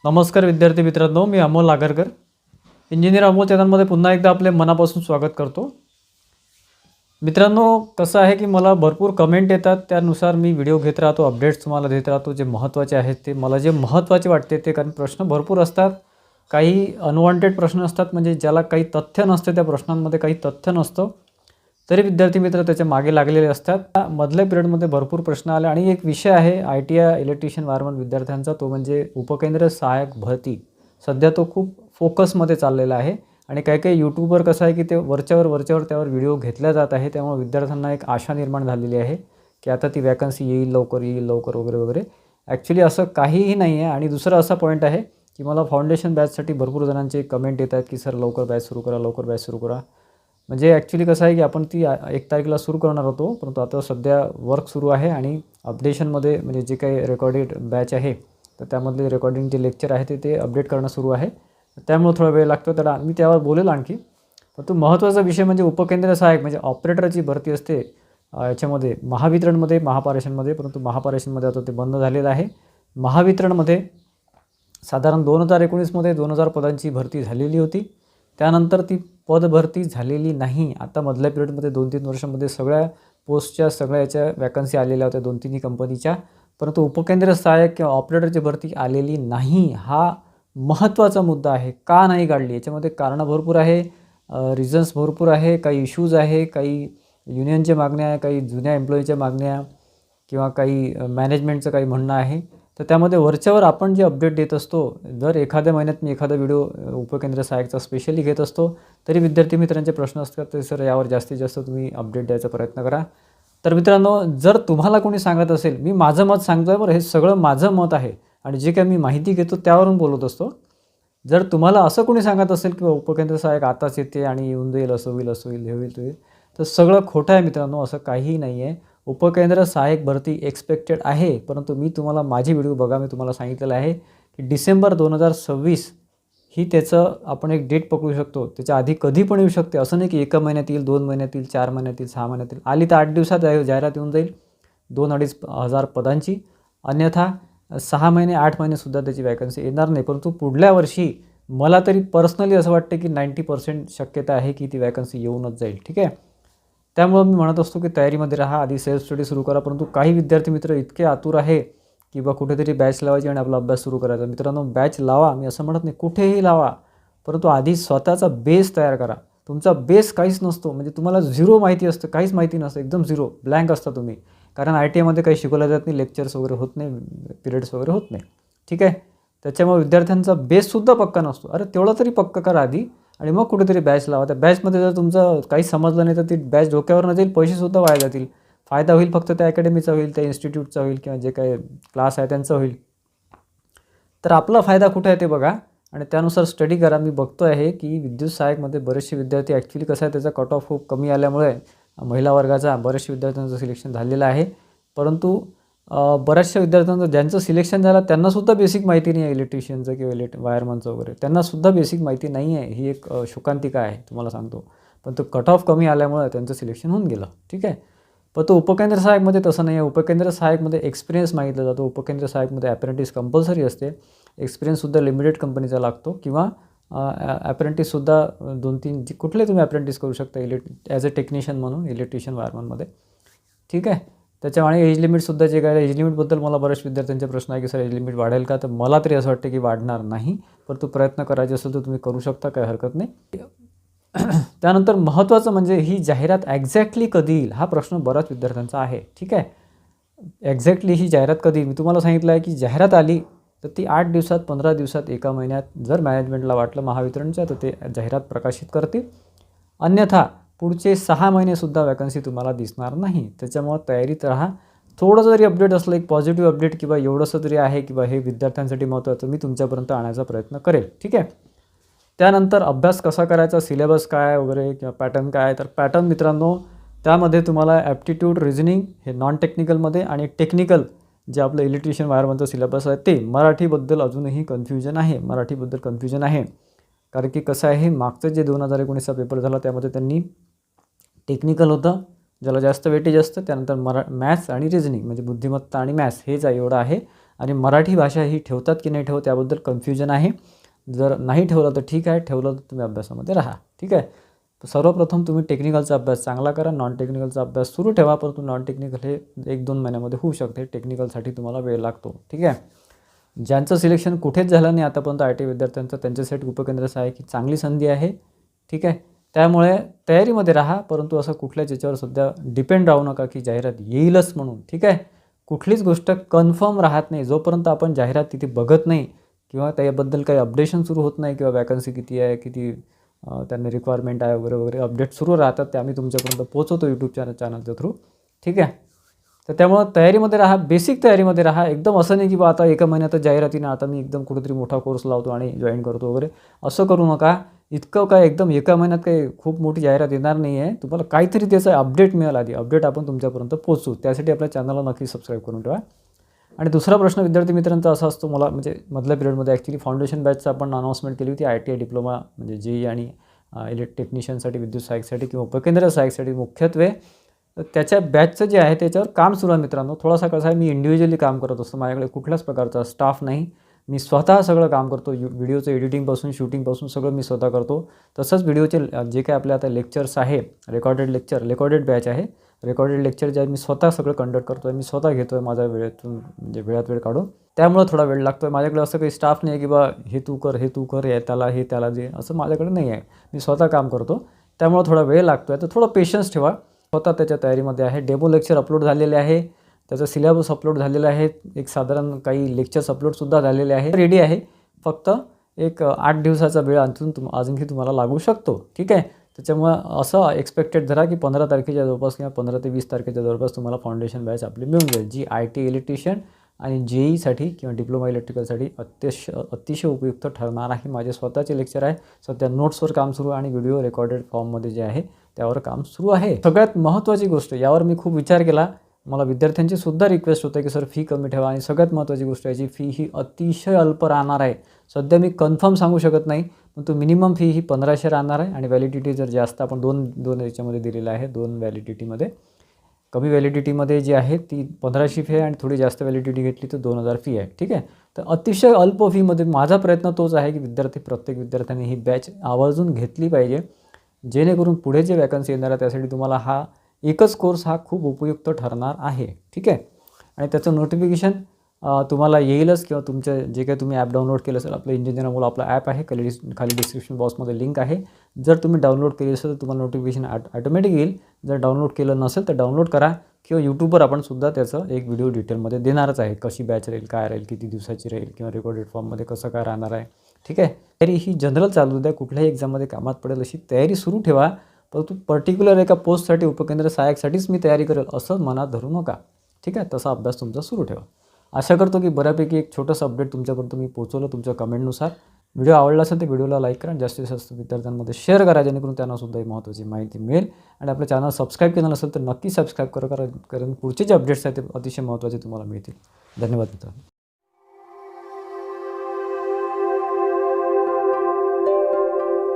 नमस्कार विद्यार्थी मित्रांनो, मी अमोल आगरकर. इंजिनियर अमोल चॅनलमध्ये पुन्हा एकदा आपले मनापासून स्वागत करतो. मित्रांनो, कसं आहे की मला भरपूर कमेंट येतात, त्यानुसार मी व्हिडिओ घेत राहतो, अपडेट्स तुम्हाला देत राहतो. जे महत्त्वाचे आहेत ते मला जे महत्त्वाचे वाटते ते, कारण प्रश्न भरपूर असतात. काही अनवॉन्टेड प्रश्न असतात, म्हणजे ज्याला काही तथ्य नसते, त्या प्रश्नांमध्ये काही तथ्य नसतं, तरी विद्यार्थी मित्र त्याच्या मागे लागलेले असतात. मधल्या पिरियडमध्ये भरपूर प्रश्न आले आणि एक विषय आहे ITI इलेक्ट्रिशियन वायरमन विद्यार्थ्यांचा, तो म्हणजे उपकेंद्र सहाय्यक भरती. सध्या तो खूप फोकसमध्ये चाललेला आहे आणि काही यूट्यूबवर कसं आहे की ते वरच्यावर त्यावर व्हिडिओ घेतल्या जात आहे. त्यामुळे विद्यार्थ्यांना एक आशा निर्माण झालेली आहे की आता ती वॅकन्सी येईल लवकर वगैरे वगैरे. ॲक्च्युली असं काहीही नाही आहे. आणि दुसरा असा पॉईंट आहे की मला फाउंडेशन बॅचसाठी भरपूर जणांचे कमेंट येत आहेत की सर लवकर बॅच सुरू करा. म्हणजे ॲक्च्युली कसं आहे की आपण ती 1 तारखेला सुरू करणार होतो, परंतु आता सध्या वर्क सुरू आहे आणि अपडेशनमध्ये म्हणजे जे काही रेकॉर्डेड बॅच आहे तर त्यामधले रेकॉर्डिंग जे लेक्चर आहे ते अपडेट करणं सुरू आहे. त्यामुळे थोडा वेळ लागतो, तर मी त्यावर बोलेल आणखी. परंतु महत्त्वाचा विषय म्हणजे उपकेंद्र सहाय्यक म्हणजे ऑपरेटरची भरती असते याच्यामध्ये महावितरणमध्ये, महापारेषणमध्ये. परंतु महापारेषणमध्ये आता ते बंद झालेलं आहे. महावितरणमध्ये साधारण 2019मध्ये 2000 पदांची भरती झालेली होती. त्यानंतर ती पदभरती झालेली नाही. आता मधल्या पिरियडमध्ये 2-3 वर्षांमध्ये सगळ्या पोस्टच्या सगळ्या याच्या वॅकन्सी आलेल्या होत्या 2-3 कंपनीच्या. परंतु उपकेंद्र सहाय्यक किंवा ऑपरेटरची भरती आलेली नाही. हा महत्त्वाचा मुद्दा आहे. का नाही काढली? याच्यामध्ये कारणं भरपूर आहे, रिझन्स भरपूर आहे, काही इश्यूज आहे, काही युनियनच्या मागण्या आहे, काही जुन्या एम्प्लॉईच्या मागण्या किंवा काही मॅनेजमेंटचं काही म्हणणं आहे. तर त्यामध्ये वरच्यावर आपण जे अपडेट देत असतो, दर एखाद्या महिन्यात मी एखादा व्हिडिओ उपकेंद्र सहाय्यकचा स्पेशली घेत असतो, तरी विद्यार्थी मित्रांचे प्रश्न असतात तर सर यावर जास्तीत जास्त तुम्ही अपडेट द्यायचा प्रयत्न करा. तर मित्रांनो, जर तुम्हाला कोणी सांगत असेल, मी माझं मत सांगतो आहे बरं, हे सगळं माझं मत आहे आणि जे काही मी माहिती घेतो त्यावरून बोलत असतो. जर तुम्हाला असं कोणी सांगत असेल की उपकेंद्र सहाय्यक आताच येते आणि येऊन जाईल, असं होईल, हे होईल, ते होईल, तर सगळं खोटं आहे मित्रांनो. असं काहीही नाही आहे. उपकेंद्र सहाय्यक भरती एक्सपेक्टेड आहे, परंतु मी तुम्हाला माझी व्हिडिओ बघा, मी तुम्हाला सांगितलेलं आहे की डिसेंबर 2026 ही त्याचं आपण एक डेट पकडू शकतो. त्याच्या आधी कधी पण येऊ शकते. असं नाही की 1 महिन्यात येईल, 2 महिन्यात येईल, 4 महिन्यात येईल, 6 महिन्यात येईल. आली तर 8 दिवसात जाहिरात येऊन जाईल 2-2.5 हजार पदांची. अन्यथा 6 महिने 8 महिनेसुद्धा त्याची वॅकन्सी येणार नाही. परंतु पुढल्या वर्षी मला तरी पर्सनली असं वाटतं की 90% शक्यता आहे की ती वॅकन्सी येऊनच जाईल. ठीक आहे. त्यामुळं मी म्हणत असतो की तयारीमध्ये राहा, आधी सेल्फ स्टडी सुरू करा. परंतु काही विद्यार्थी मित्र इतके आतुर आहे की बा कुठेतरी बॅच लावायची आणि आपला अभ्यास सुरू करायचा. मित्रांनो, बॅच लावा, मी असं म्हणत नाही, कुठेही लावा, परंतु आधी स्वतःचा बेस तयार करा. तुमचा बेस काहीच नसतो, म्हणजे तुम्हाला झिरो माहिती असतं, काहीच माहिती नसतं, एकदम झिरो ब्लँक असता तुम्ही. कारण ITIमध्ये काही शिकवलं जात नाही, लेक्चर्स वगैरे होत नाही, पिरियड्स वगैरे होत नाही. ठीक आहे. त्याच्यामुळे विद्यार्थ्यांचा बेससुद्धा पक्का नसतो. अरे तेवढा तरी पक्का करा आधी आणि मग कुठेतरी बॅच लावा. त्या बॅचमध्ये जर तुमचं काही समजलं नाही तर ती बॅच डोक्यावर न जाईल, पैसेसुद्धा वाया जातील. फायदा होईल फक्त त्या अकॅडमीचा होईल, त्या इन्स्टिट्यूटचा होईल किंवा जे काही क्लास आहे त्यांचा होईल. तर आपला फायदा कुठे आहे ते बघा आणि त्यानुसार स्टडी करा. मी बघतो आहे की विद्युत सहाय्यकमध्ये बरेचसे विद्यार्थी, ॲक्च्युली कसं आहे, त्याचा कट ऑफ खूप कमी आल्यामुळे महिला वर्गाचा बऱ्याचशा विद्यार्थ्यांचं सिलेक्शन झालेलं आहे. परंतु बऱ्याचशा विद्यार्थ्यांचं ज्यांचं सिलेक्शन झालं त्यांनासुद्धा बेसिक माहिती नाही आहे इलेक्ट्रिशियनचं किंवा वायरमनचं वगैरे. त्यांनासुद्धा बेसिक माहिती नाही आहे. ही एक शोकांतिका आहे, तुम्हाला सांगतो. पण तो कट ऑफ कमी आल्यामुळे त्यांचं सिलेक्शन होऊन गेलं. ठीक आहे. पण तो उपकेंद्र सहाय्यकमध्ये तसं नाही आहे. उपकेंद्र सहाय्यकमध्ये एक्सपिरियन्स मागितला जातो. उपकेंद्र सहाय्यकमध्ये अप्रेंटिस कंपल्सरी असते. एक्सपिरियन्ससुद्धा लिमिटेड कंपनीचा लागतो किंवा अप्रेंटिससुद्धा 2-3 कुठले तुम्ही अप्रेंटिस करू शकता ॲज अ टेक्निशियन म्हणून इलेक्ट्रिशियन वायरमनमध्ये. ठीक आहे. त्याच्यामुळे एज लिमिटसुद्धा जे काय, एज लिमिटबद्दल मला बऱ्याच विद्यार्थ्यांचे प्रश्न आहे की सर एज लिमिट वाढेल का? तर मला तरी असं वाटतं की वाढणार नाही. परंतु प्रयत्न करायचे असेल तर तुम्ही करू शकता, काही हरकत नाही. त्यानंतर महत्त्वाचं म्हणजे ही जाहिरात एक्झॅक्टली कधी येईल हा प्रश्न बऱ्याच विद्यार्थ्यांचा आहे. ठीक आहे. एक्झॅक्टली ही जाहिरात कधी? मी तुम्हाला सांगितलं आहे की जाहिरात आली तर ती 8 दिवसात, 15 दिवसात, 1 महिन्यात जर मॅनेजमेंटला वाटलं महावितरणच्या तर ते जाहिरात प्रकाशित करतील. अन्यथा पुढचे 6 महिनेसुद्धा वॅकन्सी तुम्हाला दिसणार नाही. त्याच्यामुळं तयारीत राहा. थोडंसं जरी अपडेट असलं, एक पॉझिटिव्ह अपडेट किंवा एवढंसं तरी आहे किंवा हे विद्यार्थ्यांसाठी महत्त्वाचं, मी तुमच्यापर्यंत आणायचा प्रयत्न करेल. ठीक आहे. त्यानंतर अभ्यास कसा करायचा, सिलेबस काय वगैरे किंवा पॅटर्न काय, तर पॅटर्न मित्रांनो, त्यामध्ये तुम्हाला ॲप्टिट्यूड, रिझनिंग हे नॉन टेक्निकलमध्ये आणि टेक्निकल जे आपलं इलेक्ट्रिशियन वायरमनचं सिलेबस आहे ते. मराठीबद्दल अजूनही कन्फ्युजन आहे. कारण की कसं आहे, मागचं जे 2019चा पेपर झाला त्यामध्ये त्यांनी टेक्निकल होतं, ज्याला जास्त वेटेज असतं. त्यानंतर मॅथ्स आणि रिझनिंग म्हणजे बुद्धिमत्ता आणि मॅथ्स हे एवढं आहे. आणि मराठी भाषा ही ठेवतात की नाही ठेवत त्याबद्दल कन्फ्युजन आहे. जर नाही ठेवलं तर ठीक आहे, ठेवलं तर तुम्ही अभ्यासामध्ये राहा. ठीक आहे. सर्वप्रथम तुम्ही टेक्निकलचा अभ्यास चांगला करा. नॉन टेक्निकलचा अभ्यास सुरू ठेवा, परंतु नॉन टेक्निकल हे 1-2 महिन्यामध्ये होऊ शकते. टेक्निकलसाठी तुम्हाला वेळ लागतो. ठीक आहे. ज्यांचं सिलेक्शन कुठेच झालं नाही आतापर्यंत आय टी विद्यार्थ्यांचं, त्यांच्यासाठी उपकेंद्र सहाय्यक ही चांगली संधी आहे. ठीक आहे. त्यामुळे तयारीमध्ये राहा, परंतु असं कुठल्याच याच्यावर सध्या डिपेंड राहू नका की जाहिरात येईलच म्हणून. ठीक आहे. कुठलीच गोष्ट कन्फर्म राहत नाही जोपर्यंत आपण जाहिरात तिथे बघत नाही किंवा त्याबद्दल काही अपडेशन सुरू होत नाही किंवा वॅकन्सी किती आहे, किती त्यांना रिक्वायरमेंट आहे वगैरे वगैरे अपडेट सुरू राहतात, ते आम्ही तुमच्यापर्यंत पोहोचवतो यूट्यूब चॅनलच्या थ्रू. ठीक आहे. तर त्यामुळं तयारीमध्ये राहा, बेसिक तयारीमध्ये राहा. एकदम असं नाही की बा आता एका महिन्यातच जाहिरातीने आता मी एकदम कुठेतरी मोठा कोर्स लावतो आणि जॉईन करतो वगैरे, असं करू नका. इतकं काय एकदम एका महिन्यात काही खूप मोठी जाहिरात येणार नाही आहे. तुम्हाला काहीतरी त्याचं अपडेट मिळालं, आधी अपडेट आपण तुमच्यापर्यंत पोहोचू. त्यासाठी आपल्या चॅनलला नक्की सबस्क्राईब करून ठेवा. आणि दुसरा प्रश्न विद्यार्थी मित्रांचा असा असतो, मला म्हणजे मधल्या पिरियडमध्ये ॲक्च्युली फाउंडेशन बॅचचं आपण अनाउन्समेंट केली होती. ITI डिप्लोमा म्हणजे JEE आणि टेक्निशियनसाठी, विद्युत सहाय्यकसाठी किंवा उपकेंद्र सहाय्यकसाठी मुख्यत्वे. तर त्याच्या बॅचचं जे आहे त्याच्यावर काम सुरू आहे मित्रांनो. थोडासा कसं आहे, मी इंडिव्हिज्युअली काम करत असतो. माझ्याकडे कुठल्याच प्रकारचा स्टाफ नाही. मी स्वतः सगळं काम करतो. व्हिडिओचं एडिटिंगपासून शूटिंगपासून सगळं मी स्वतः करतो. तसंच व्हिडिओचे जे काही आपले आता लेक्चर्स आहे, रेकॉर्डेड बॅच आहे. रेकॉर्डेड लेक्चर जे आहे मी स्वतः सगळं कंडक्ट करतो आहे, मी स्वतः घेतो आहे माझ्या वेळेतून, म्हणजे वेळात वेळ काढून. त्यामुळं थोडा वेळ लागतो आहे. माझ्याकडे असं काही स्टाफ नाही आहे की बा हे तू कर, हे त्याला दे, असं माझ्याकडे नाही आहे. मी स्वतः काम करतो, त्यामुळं थोडा वेळ लागतो आहे. तर थोडं पेशन्स ठेवा. स्वतः त्याच्या तयारीमध्ये आहे. डेमो लेक्चर अपलोड झालेले आहे, त्याचा सिलेबस अपलोड झालेला आहे, एक साधारण काही लेक्चर्स अपलोडसुद्धा झालेले आहे, रेडी आहे. फक्त एक 8 दिवसाचा वेळ अजूनही तुम्हाला लागू शकतो. ठीक आहे. त्याच्यामुळं असं एक्सपेक्टेड धरा की 15 तारखेच्या जवळपास किंवा 15 ते 20 तारखेच्या जवळपास तुम्हाला फाउंडेशन बॅच आपली मिळून जाईल, जी IT इलेक्ट्रिशियन आणि JEEसाठी किंवा डिप्लोमा इलेक्ट्रिकलसाठी अतिशय उपयुक्त ठरणार आहे. माझे स्वतःचे लेक्चर आहे. सध्या नोट्सवर काम सुरू आहे आणि व्हिडिओ रेकॉर्डेड फॉर्ममध्ये जे आहे त्यावर काम सुरू आहे. सगळ्यात महत्त्वाची गोष्ट, यावर मी खूप विचार केला. मला विद्यार्थ्यांची सुद्धा रिक्वेस्ट होते की सर फी कमी ठेवा, आणि सगळ्यात महत्त्वाची गोष्ट याची फी ही अतिशय अल्प राहणार आहे. सध्या मी कन्फर्म सांगू शकत नाही, पण तो मिनिमम फी ही 1500 राहणार आहे. आणि व्हॅलिडिटी जर जास्त आपण दोन याच्यामध्ये दिलेलं आहे, 2 व्हॅलिडिटीमध्ये. कमी व्हॅलिडिटीमध्ये जी आहे ती 1500 फी आहे आणि थोडी जास्त व्हॅलिडिटी घेतली तर 2000 फी आहे. ठीक आहे. तर अतिशय अल्प फीमध्ये माझा प्रयत्न तोच आहे की प्रत्येक विद्यार्थ्यांनी ही बॅच आवर्जून घेतली पाहिजे, जेणेकरून पुढे जे वॅकन्सी येणार आहे त्यासाठी तुम्हाला हा एकच कोर्स हा खूप उपयुक्त ठरणार आहे. ठीक आहे. आणि त्याचं नोटिफिकेशन तुम्हाला येईलच, किंवा तुमचं जे काही तुम्ही ॲप डाउनलोड केलं असेल, आपलं इंजिनिअर अमोल आपला ॲप आहे, खाली डिस्क्रिप्शन बॉक्समध्ये लिंक आहे. जर तुम्ही डाउनलोड केली असेल तर तुम्हाला नोटिफिकेशन ऑटोमॅटिक येईल. जर डाउनलोड केलं नसेल तर डाउनलोड करा, किंवा यूट्यूबवर आपण सुद्धा त्याचं एक व्हिडिओ डिटेलमध्ये देणारच आहे. कशी बॅच राहील, काय राहील, किती दिवसाची राहील, किंवा रेकॉर्डेड फॉर्ममध्ये कसं काय राहणार आहे. ठीक आहे. तयारी ही जनरल चालू द्या, कुठल्याही एक्झाममध्ये कामात पडेल अशी तयारी सुरू ठेवा. परंतु पर्टिक्युलर एका पोस्टसाठी, उपकेंद्र सहाय्यकसाठीच मी तयारी करेल असं मनात धरू नका. ठीक आहे. तसा अभ्यास तुमचा सुरू ठेवा. आशा करतो की बऱ्यापैकी एक छोटंसं अपडेट तुमच्यापर्यंत मी पोहोचवलं तुमच्या कमेंटनुसार. व्हिडिओ आवडला असेल तर व्हिडिओला लाईक करा आणि जास्तीत जास्त विद्यार्थ्यांमध्ये शेअर करा, जेणेकरून त्यांनासुद्धा ही महत्त्वाची माहिती मिळेल. आणि आपलं चॅनल सबस्क्राईब केलं नसेल तर नक्की सबस्क्राईब करा, कारण पुढचे जे अपडेट्स आहेत ते अतिशय महत्त्वाचे तुम्हाला मिळतील. धन्यवाद मित्रांनो.